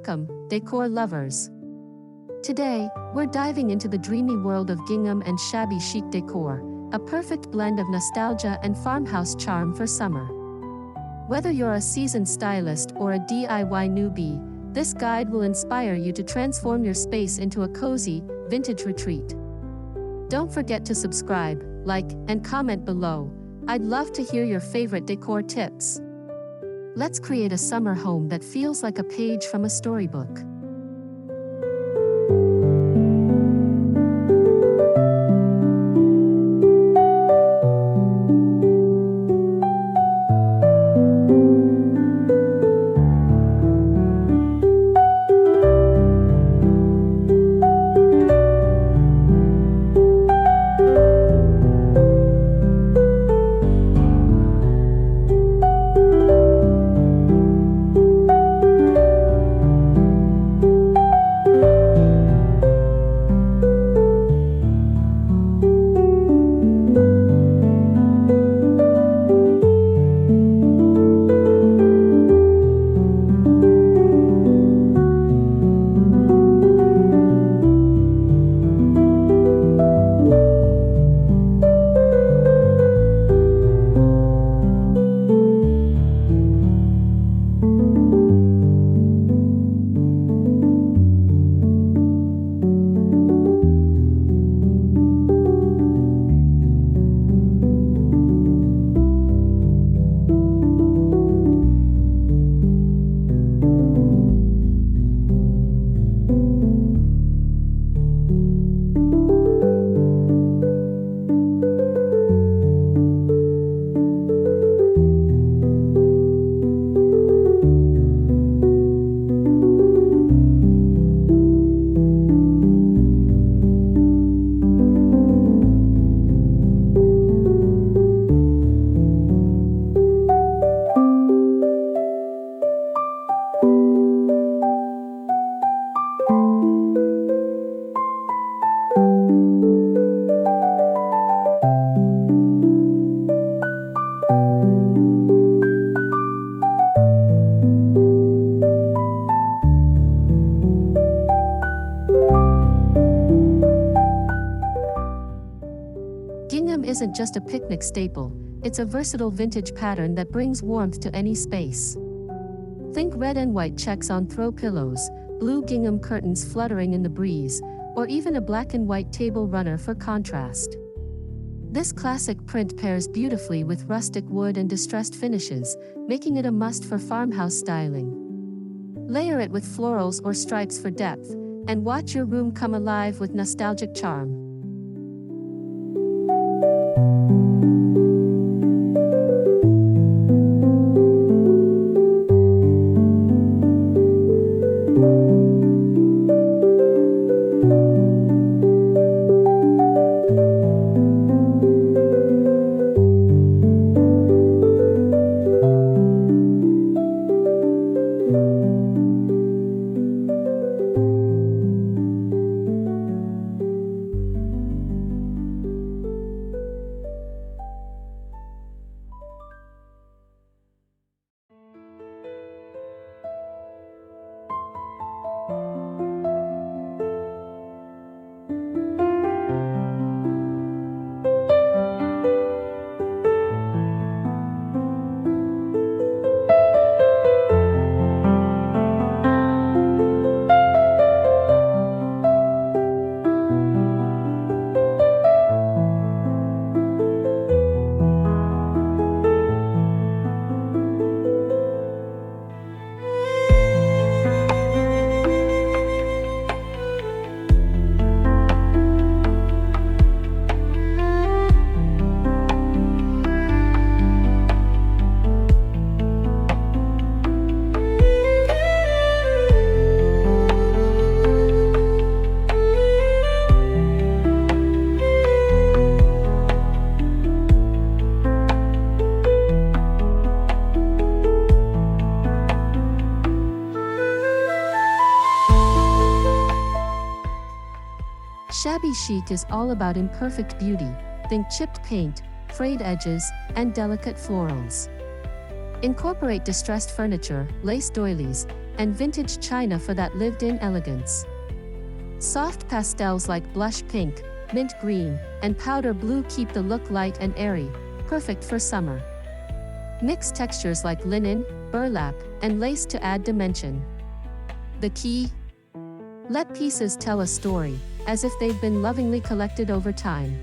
Welcome, decor lovers. Today, we're diving into the dreamy world of Gingham and Shabby Chic Decor, a perfect blend of nostalgia and farmhouse charm for summer. Whether you're a seasoned stylist or a DIY newbie, this guide will inspire you to transform your space into a cozy, vintage retreat. Don't forget to subscribe, like, and comment below. I'd love to hear your favorite decor tips. Let's create a summer home that feels like a page from a storybook. Gingham isn't just a picnic staple, it's a versatile vintage pattern that brings warmth to any space. Think red and white checks on throw pillows, blue gingham curtains fluttering in the breeze, or even a black and white table runner for contrast. This classic print pairs beautifully with rustic wood and distressed finishes, making it a must for farmhouse styling. Layer it with florals or stripes for depth, and watch your room come alive with nostalgic charm. Shabby chic is all about imperfect beauty. Think chipped paint, frayed edges, and delicate florals. Incorporate distressed furniture, lace doilies, and vintage china for that lived-in elegance. Soft pastels like blush pink, mint green, and powder blue keep the look light and airy, perfect for summer. Mix textures like linen, burlap, and lace to add dimension. The key? Let pieces tell a story, as if they've been lovingly collected over time.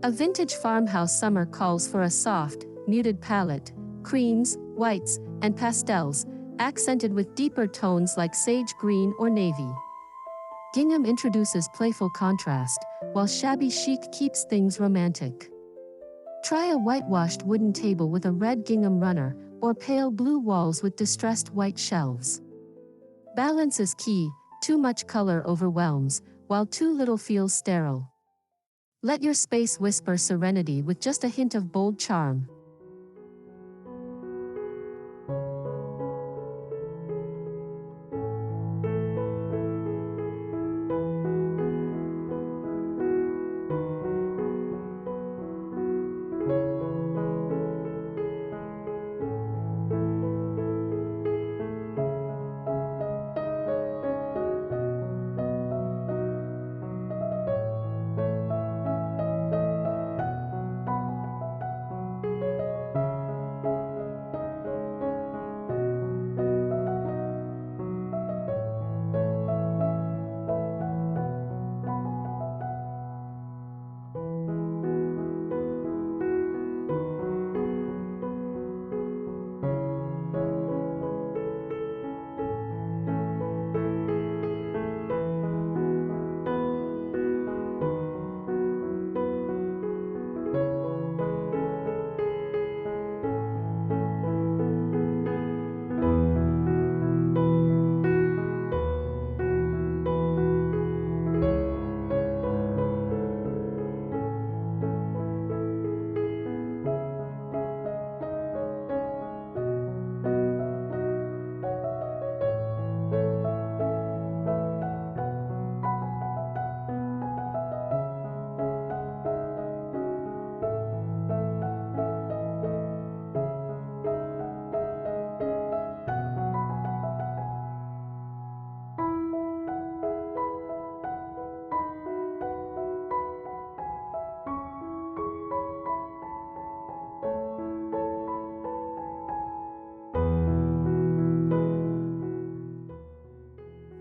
A vintage farmhouse summer calls for a soft, muted palette, creams, whites, and pastels, accented with deeper tones like sage green or navy. Gingham introduces playful contrast, while shabby chic keeps things romantic. Try a whitewashed wooden table with a red gingham runner, or pale blue walls with distressed white shelves. Balance is key, too much color overwhelms, while too little feels sterile. Let your space whisper serenity with just a hint of bold charm.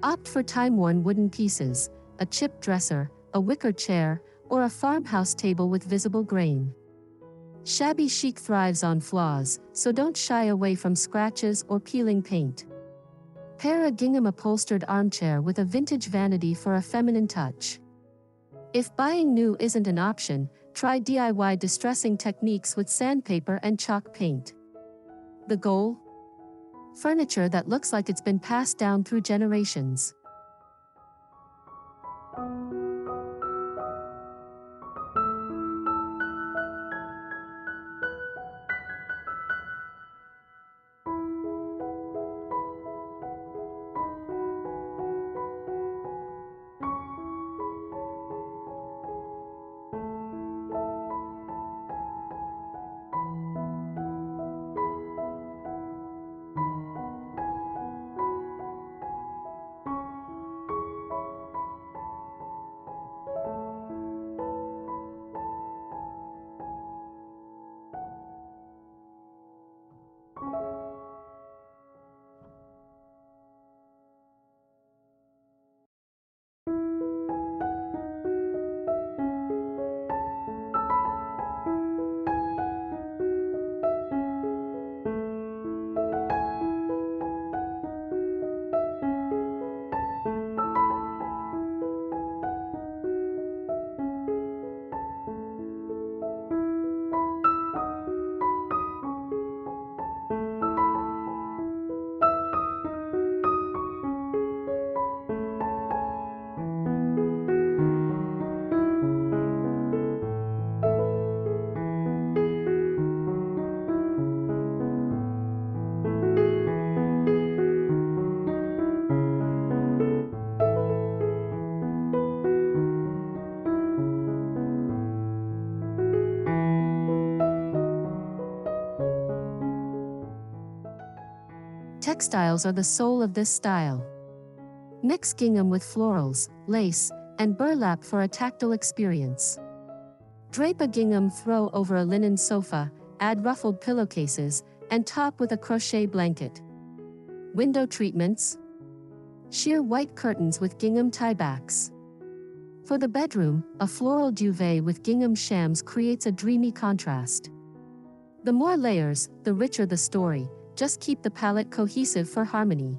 Opt for time-worn wooden pieces, a chip dresser, a wicker chair, or a farmhouse table with visible grain. Shabby chic thrives on flaws, so don't shy away from scratches or peeling paint. Pair a gingham upholstered armchair with a vintage vanity for a feminine touch. If buying new isn't an option, try DIY distressing techniques with sandpaper and chalk paint. The goal? Furniture that looks like it's been passed down through generations. Textiles are the soul of this style. Mix gingham with florals, lace, and burlap for a tactile experience. Drape a gingham throw over a linen sofa, add ruffled pillowcases, and top with a crochet blanket. Window treatments. Sheer white curtains with gingham tiebacks. For the bedroom, a floral duvet with gingham shams creates a dreamy contrast. The more layers, the richer the story. Just keep the palette cohesive for harmony.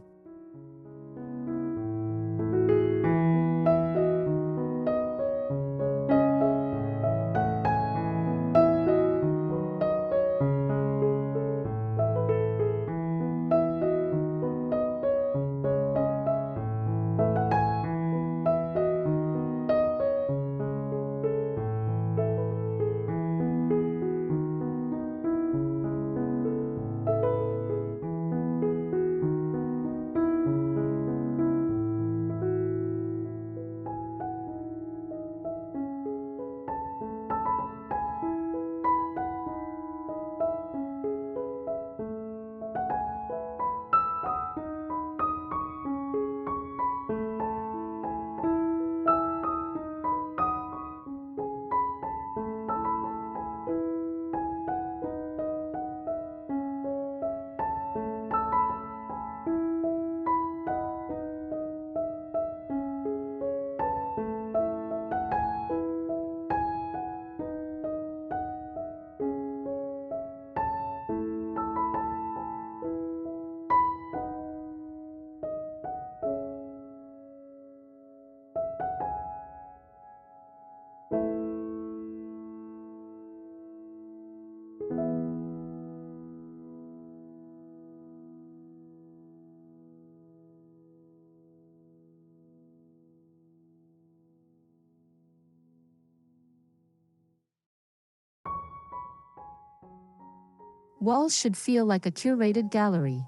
Walls should feel like a curated gallery.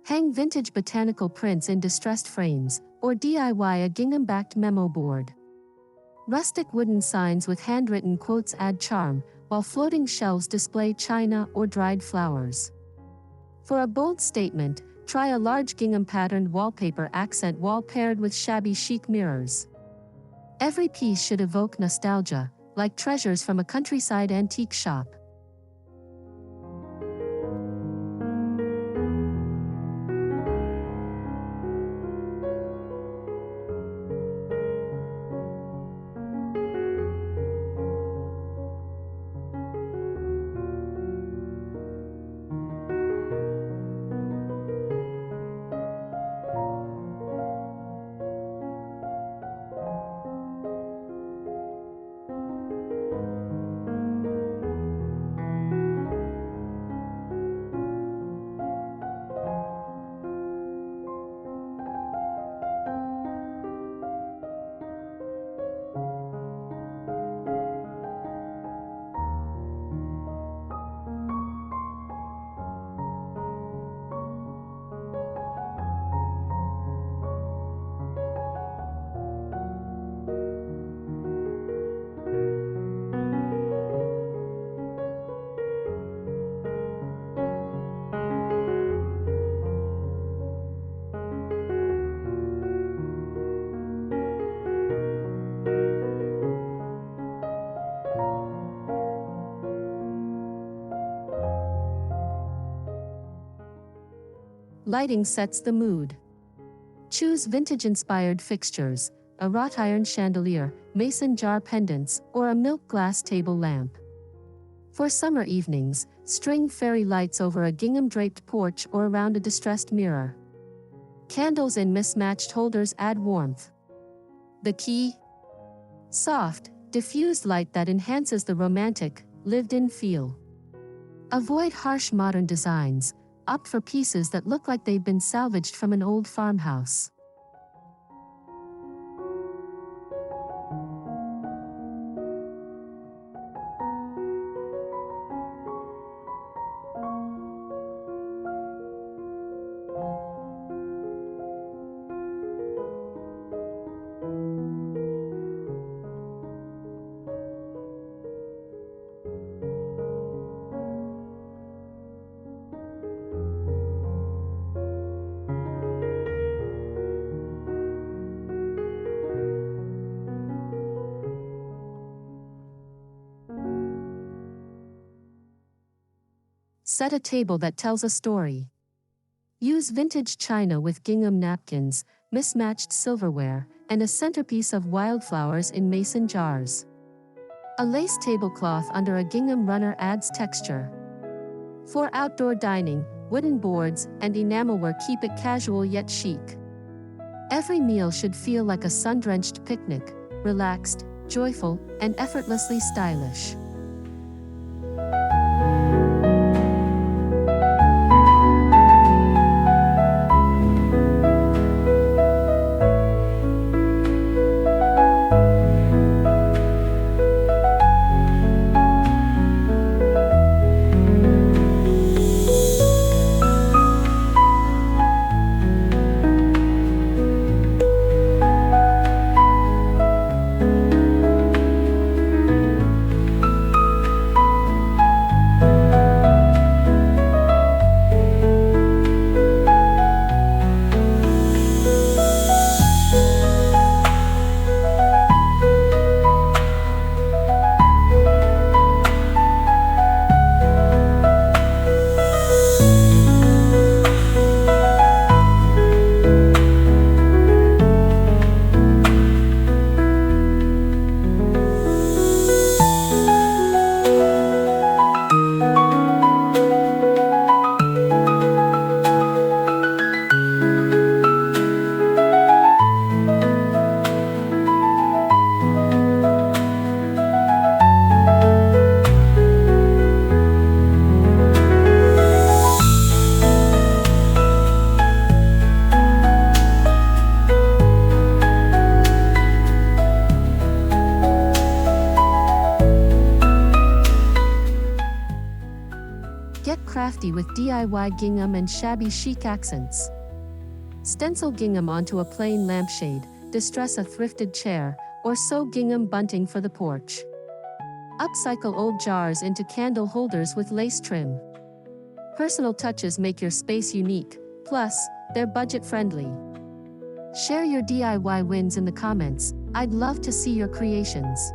Hang vintage botanical prints in distressed frames, or DIY a gingham-backed memo board. Rustic wooden signs with handwritten quotes add charm, while floating shelves display china or dried flowers. For a bold statement, try a large gingham-patterned wallpaper accent wall paired with shabby chic mirrors. Every piece should evoke nostalgia, like treasures from a countryside antique shop. Lighting sets the mood. Choose vintage-inspired fixtures, a wrought iron chandelier, mason jar pendants, or a milk glass table lamp. For summer evenings, string fairy lights over a gingham draped porch or around a distressed mirror. Candles in mismatched holders add warmth. The key? Soft, diffused light that enhances the romantic, lived-in feel. Avoid harsh modern designs. Opt for pieces that look like they've been salvaged from an old farmhouse. Set a table that tells a story. Use vintage china with gingham napkins, mismatched silverware, and a centerpiece of wildflowers in mason jars. A lace tablecloth under a gingham runner adds texture. For outdoor dining, wooden boards and enamelware keep it casual yet chic. Every meal should feel like a sun-drenched picnic, relaxed, joyful, and effortlessly stylish. Get crafty with DIY gingham and shabby chic accents. Stencil gingham onto a plain lampshade, distress a thrifted chair, or sew gingham bunting for the porch. Upcycle old jars into candle holders with lace trim. Personal touches make your space unique, plus, they're budget-friendly. Share your DIY wins in the comments. I'd love to see your creations.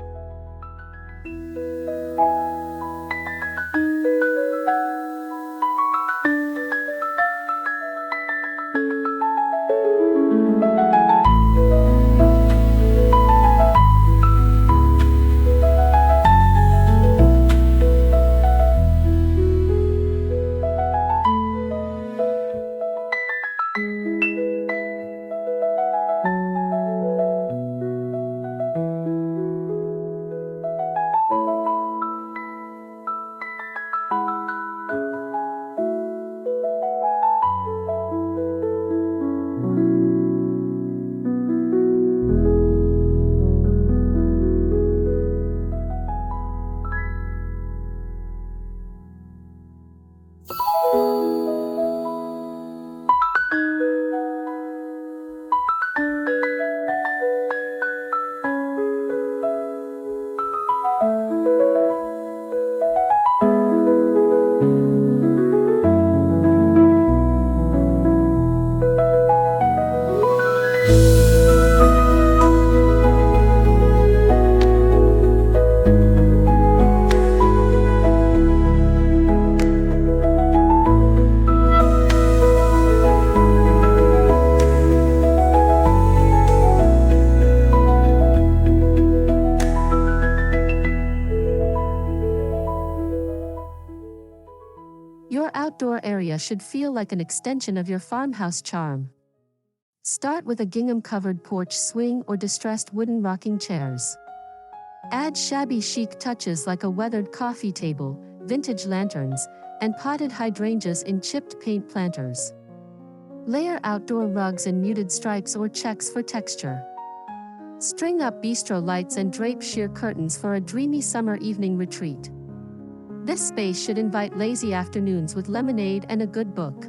outdoor area should feel like an extension of your farmhouse charm. Start with a gingham-covered porch swing or distressed wooden rocking chairs. Add shabby chic touches like a weathered coffee table, vintage lanterns, and potted hydrangeas in chipped paint planters. Layer outdoor rugs in muted stripes or checks for texture. String up bistro lights and drape sheer curtains for a dreamy summer evening retreat. This space should invite lazy afternoons with lemonade and a good book.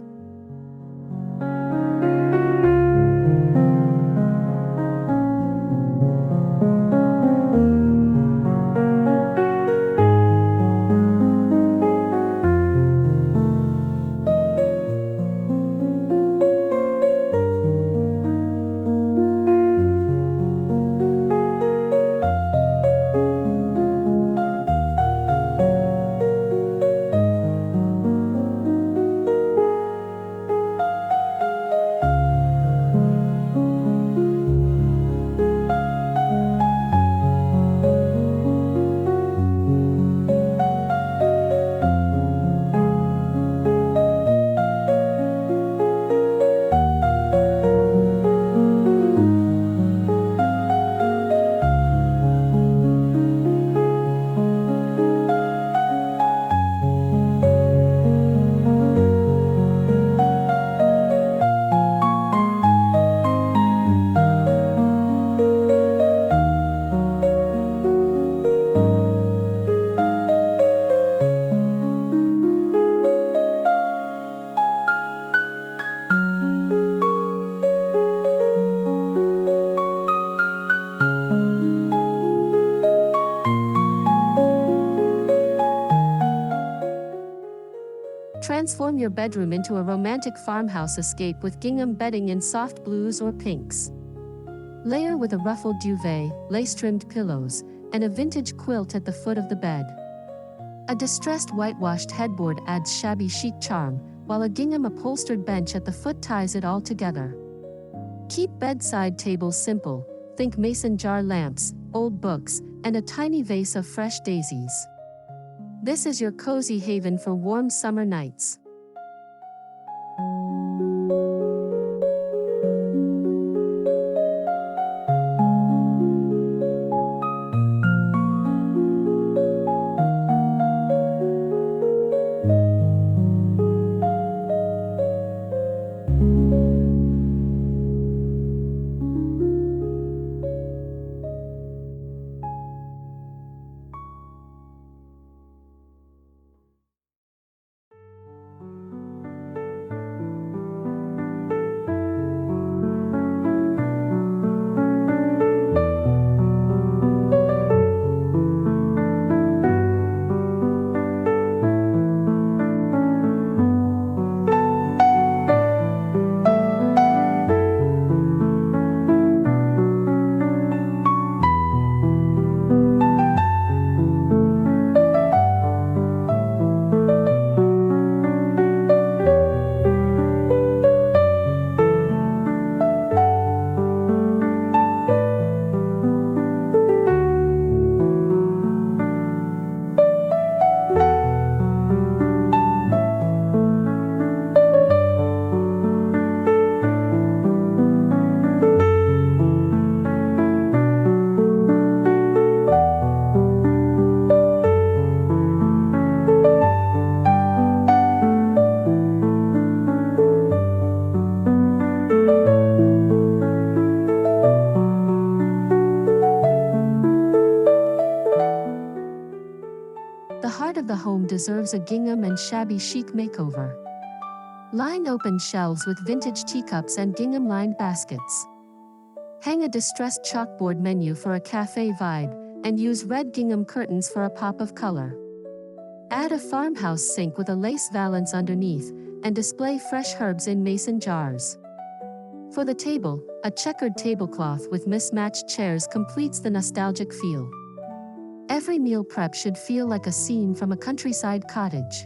Transform your bedroom into a romantic farmhouse escape with gingham bedding in soft blues or pinks. Layer with a ruffled duvet, lace-trimmed pillows, and a vintage quilt at the foot of the bed. A distressed whitewashed headboard adds shabby chic charm, while a gingham upholstered bench at the foot ties it all together. Keep bedside tables simple, think mason jar lamps, old books, and a tiny vase of fresh daisies. This is your cozy haven for warm summer nights. The heart of the home deserves a gingham and shabby chic makeover. Line open shelves with vintage teacups and gingham-lined baskets. Hang a distressed chalkboard menu for a cafe vibe, and use red gingham curtains for a pop of color. Add a farmhouse sink with a lace valance underneath, and display fresh herbs in mason jars. For the table, a checkered tablecloth with mismatched chairs completes the nostalgic feel. Every meal prep should feel like a scene from a countryside cottage.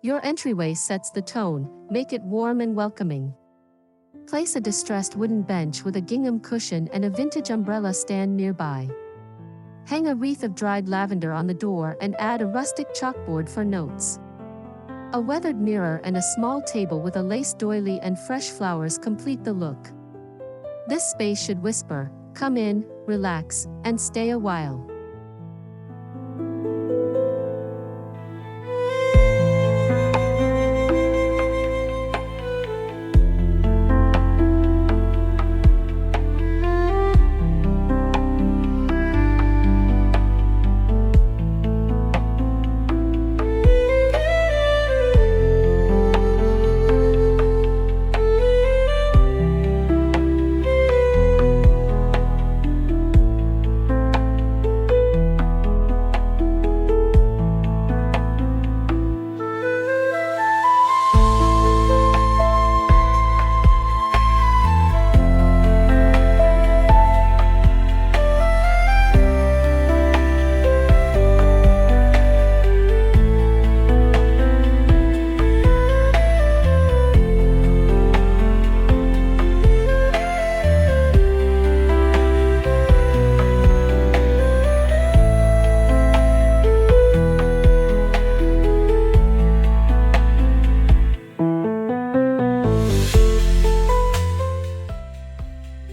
Your entryway sets the tone, make it warm and welcoming. Place a distressed wooden bench with a gingham cushion and a vintage umbrella stand nearby. Hang a wreath of dried lavender on the door and add a rustic chalkboard for notes. A weathered mirror and a small table with a lace doily and fresh flowers complete the look. This space should whisper, "Come in, relax, and stay a while."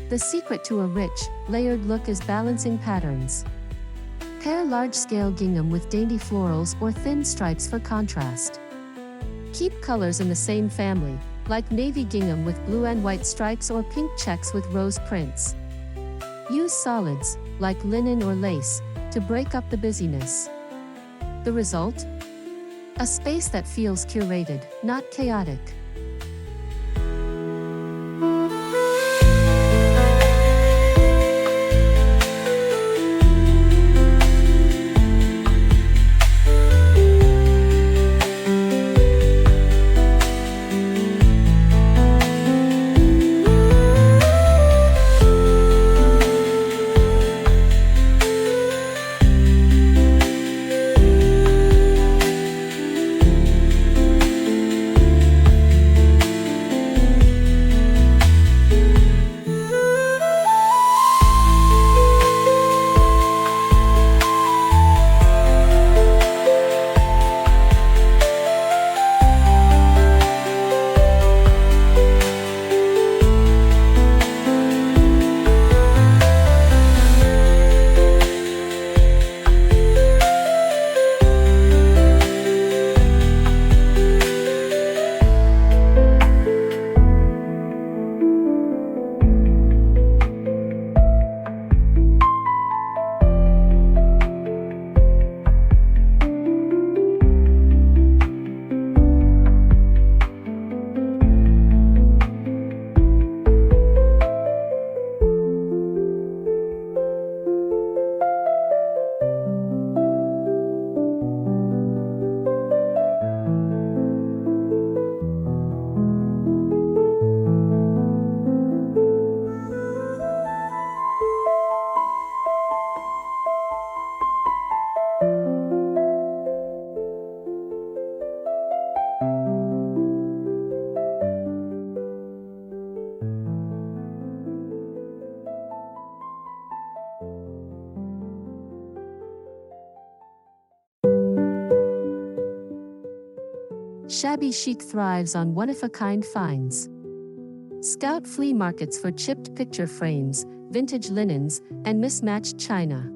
The secret to a rich, layered look is balancing patterns. Pair large-scale gingham with dainty florals or thin stripes for contrast. Keep colors in the same family, like navy gingham with blue and white stripes or pink checks with rose prints. Use solids, like linen or lace, to break up the busyness. The result? A space that feels curated, not chaotic. Shabby Chic thrives on one-of-a-kind finds. Scout flea markets for chipped picture frames, vintage linens, and mismatched china.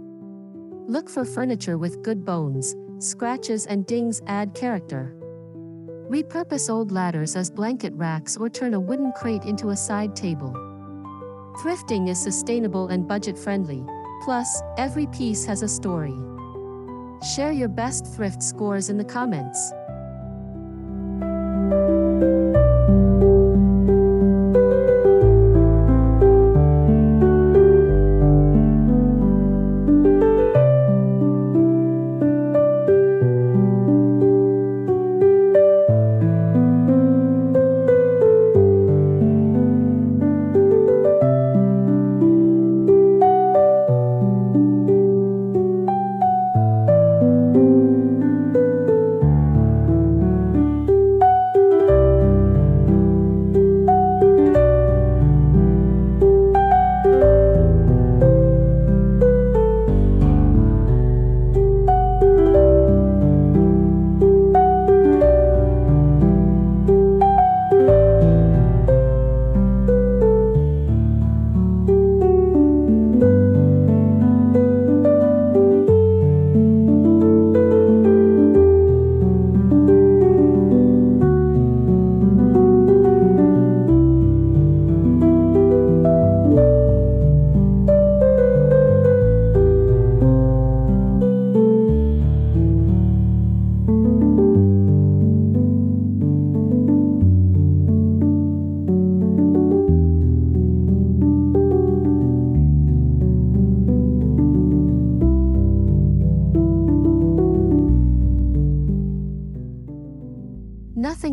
Look for furniture with good bones, scratches and dings add character. Repurpose old ladders as blanket racks or turn a wooden crate into a side table. Thrifting is sustainable and budget-friendly, plus, every piece has a story. Share your best thrift scores in the comments.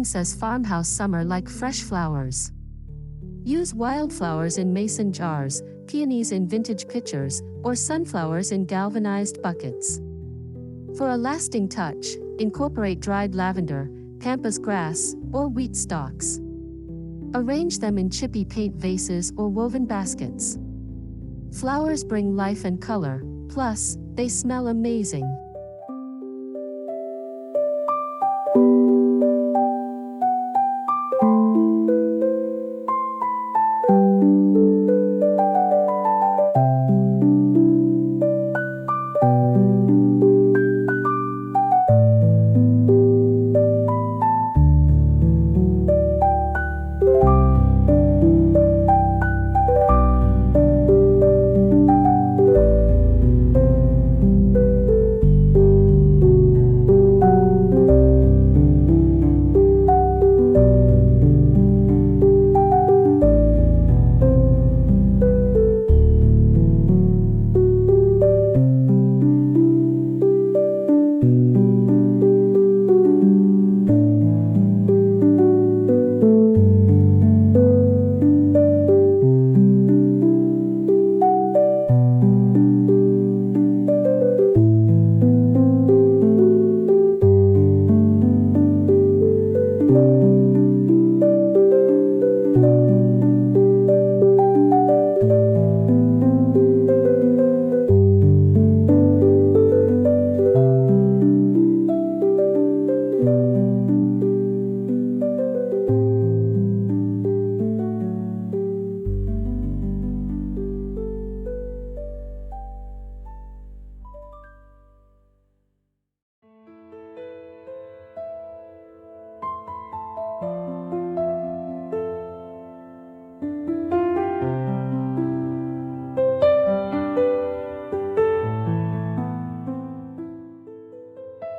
Thrifting says Farmhouse summer like fresh flowers. Use wildflowers in mason jars, peonies in vintage pitchers, or sunflowers in galvanized buckets. For a lasting touch, incorporate dried lavender, pampas grass, or wheat stalks. Arrange them in chippy-paint vases or woven baskets. Flowers bring life and color, plus, they smell amazing.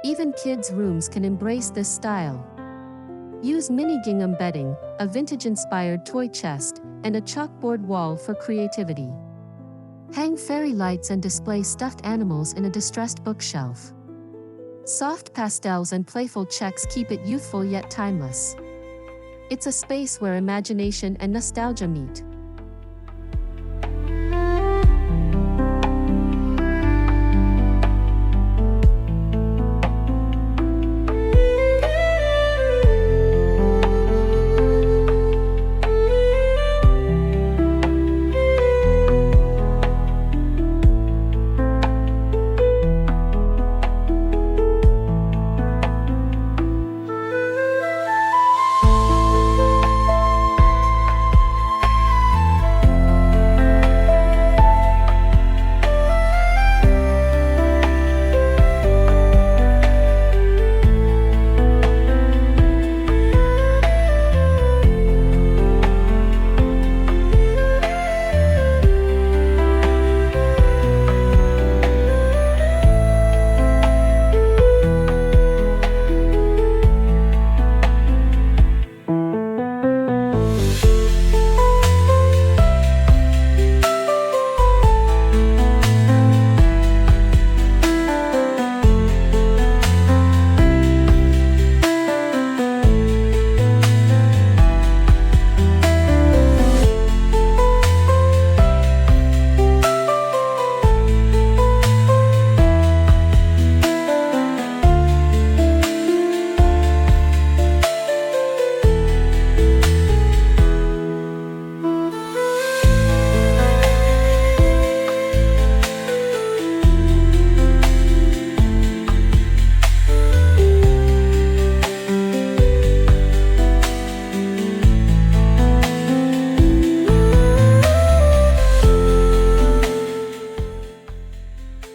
Even kids' rooms can embrace this style. Use mini gingham bedding, a vintage-inspired toy chest, and a chalkboard wall for creativity. Hang fairy lights and display stuffed animals in a distressed bookshelf. Soft pastels and playful checks keep it youthful yet timeless. It's a space where imagination and nostalgia meet.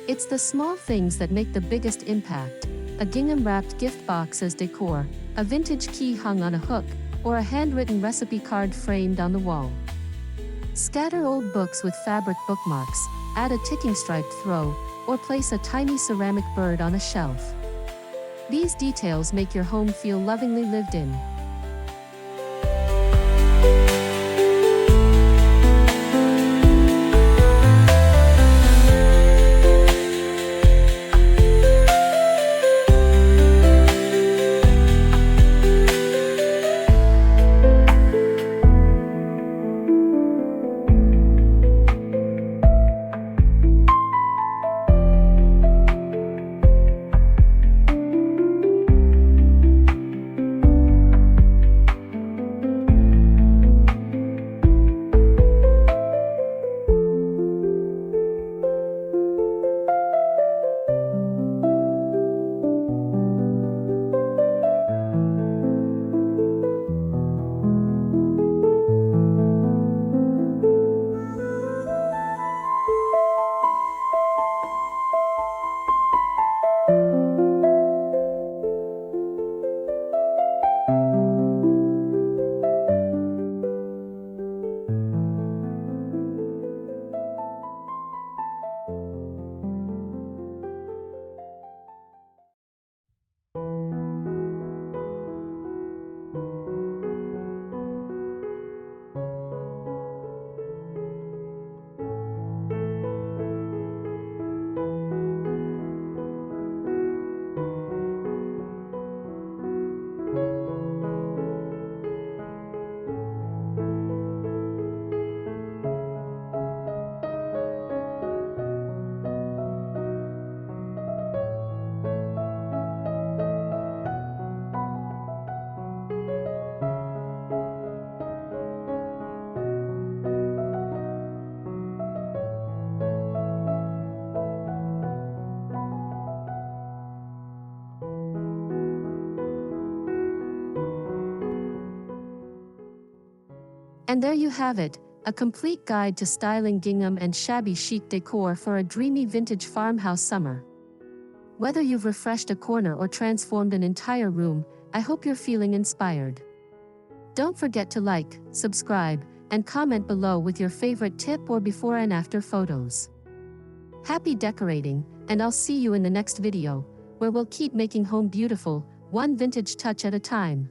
It's the small things that make the biggest impact. A gingham-wrapped gift box as decor, a vintage key hung on a hook, or a handwritten recipe card framed on the wall. Scatter old books with fabric bookmarks, add a ticking striped throw, or place a tiny ceramic bird on a shelf. These details make your home feel lovingly lived in. And there you have it, a complete guide to styling gingham and shabby chic decor for a dreamy vintage farmhouse summer. Whether you've refreshed a corner or transformed an entire room, I hope you're feeling inspired. Don't forget to like, subscribe, and comment below with your favorite tip or before and after photos. Happy decorating, and I'll see you in the next video, where we'll keep making home beautiful, one vintage touch at a time.